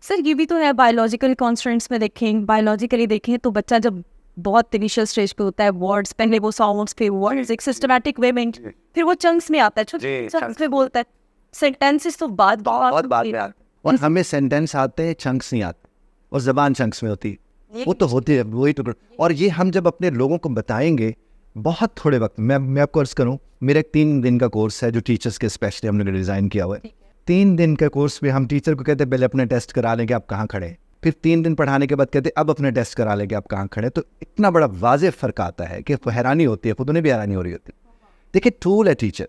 Sir ये भी तो है, बायोलॉजिकल कॉन्स्टेंट्स में देखें, बायोलॉजिकली देखें तो बच्चा जब बहुत इनिशियल स्टेज पे होता है, वर्ड्स पहले वो साउंड्स फिर वर्ड्स एक सिस्टमैटिक वे में, फिर वो चंक्स में आता है, छोटे चंक्स में बोलता है, सेंटेंसेस तो बाद बहुत बाद में आते, और हमें सेंटेंस आते हैं, चंक्स नहीं आते, और जबान चंक्स में होती है, वो तो होती है वही टुकड़ा। और ये हम जब अपने लोगों को बताएंगे बहुत थोड़े वक्त, मैं आपको अर्ज करूँ, मेरा एक 3 दिन का कोर्स है जो टीचर्स के स्पेशली हमने डिज़ाइन किया हुआ है। 3 दिन के कोर्स में हम टीचर को कहते हैं पहले अपने टेस्ट करा लेंगे आप कहाँ खड़े हैं, फिर 3 दिन पढ़ाने के बाद कहते हैं अब अपने टेस्ट करा लेंगे आप कहाँ खड़े हैं। तो इतना बड़ा वाज़ेह फ़र्क आता है कि हैरानी होती है, खुद उन्हें भी हैरानी हो रही होती है। देखिए टूल है टीचर,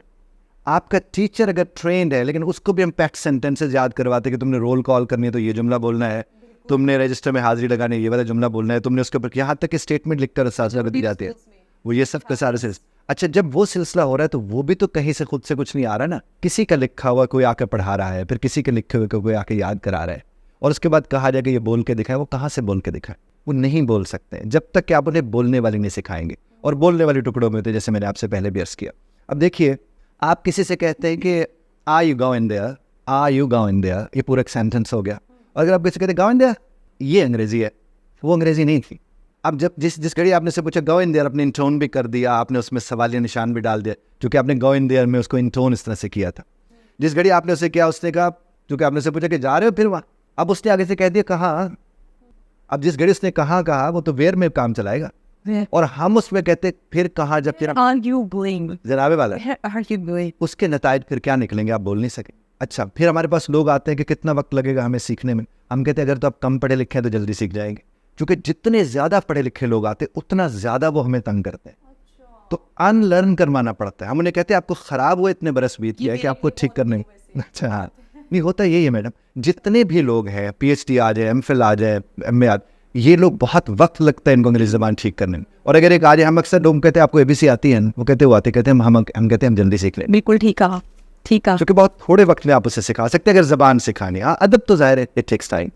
आपका टीचर अगर ट्रेंड है, लेकिन उसको भी हम पैक्ट सेंटेंसेस याद करवाते कि तुमने रोल कॉल करनी है तो ये जुमला बोलना है, तुमने रजिस्टर में हाजिरी लगानी है ये वाला जुमला बोलना है, तुमने उसके ऊपर यहाँ तक कि स्टेटमेंट लिखकर साझा कर दी जाती है, वो ये सब का सारा सिलसिला। अच्छा जब वो सिलसिला हो रहा है तो वो भी तो कहीं से खुद से कुछ नहीं आ रहा ना, किसी का लिखा हुआ कोई आकर पढ़ा रहा है, फिर किसी के लिखे हुए को कोई आके याद करा रहा है, और उसके बाद कहा जाएगा ये बोल के दिखाए, वो कहाँ से बोल के दिखाए, वो नहीं बोल सकते जब तक कि आप उन्हें बोलने वाली नहीं सिखाएंगे। और बोलने वाले टुकड़ों में होते जैसे मैंने आपसे पहले भी अर्ज किया। अब देखिए आप किसी से कहते हैं कि are you going there, are you going there, ये पूरा एक सेंटेंस हो गया। और अगर आप किसी कहते हैं गोइंग देयर, ये अंग्रेजी है, वो अंग्रेजी नहीं थी। अब जब जिस घड़ी आपने से पूछा गो इन देयर, अपने इंटोन भी कर दिया, आपने उसमें सवालिया निशान भी डाल दिया, क्योंकि आपने गो इन देयर में उसको इंटोन इस तरह से किया था। जिस घड़ी आपने उसे किया, उसने कहा, क्योंकि आपने से पूछा कि जा रहे हो फिर वहाँ, अब उसने आगे से कह दिया कहाँ। अब जिस घड़ी उसने कहाँ कहा वो तो वेयर में काम चलाएगा, और हम उसमें कहते फिर कहाँ, जब फिर जनाबे वाला उसके नतायज फिर क्या निकलेंगे आप बोल नहीं सके। अच्छा फिर हमारे पास लोग आते हैं कि कितना वक्त लगेगा हमें सीखने में, हम कहते हैं अगर तो आप कम पढ़े लिखे हैं तो जल्दी सीख जाएंगे, क्योंकि जितने ज़्यादा पढ़े लिखे लोग आते उतना ज़्यादा वो हमें तंग करते हैं। तो अनलर्न करवाना पड़ता है। हम उन्हें कहते हैं आपको ख़राब हुए इतने बरस बीत गया है कि आपको ठीक करने। अच्छा हाँ, नहीं होता यही है मैडम, जितने भी लोग हैं PhD आ जाए, MPhil आ जाए, MA आ, ये लोग बहुत वक्त लगता है इनको अंग्रेज़ी ज़बान ठीक करने में। और अगर एक आ जाए, हम अक्सर लोग कहते हैं आपको ABC आती है, वो कहते हैं वो आते, कहते हैं हम कहते हैं हम जल्दी सीख लें। बिल्कुल ठीक है, ठीक है, क्योंकि बहुत थोड़े वक्त में आप उसे सिखा सकते हैं अगर ज़बान सिखानी। हाँ अदब तो ज़ाहिर है इट टेक्स टाइम।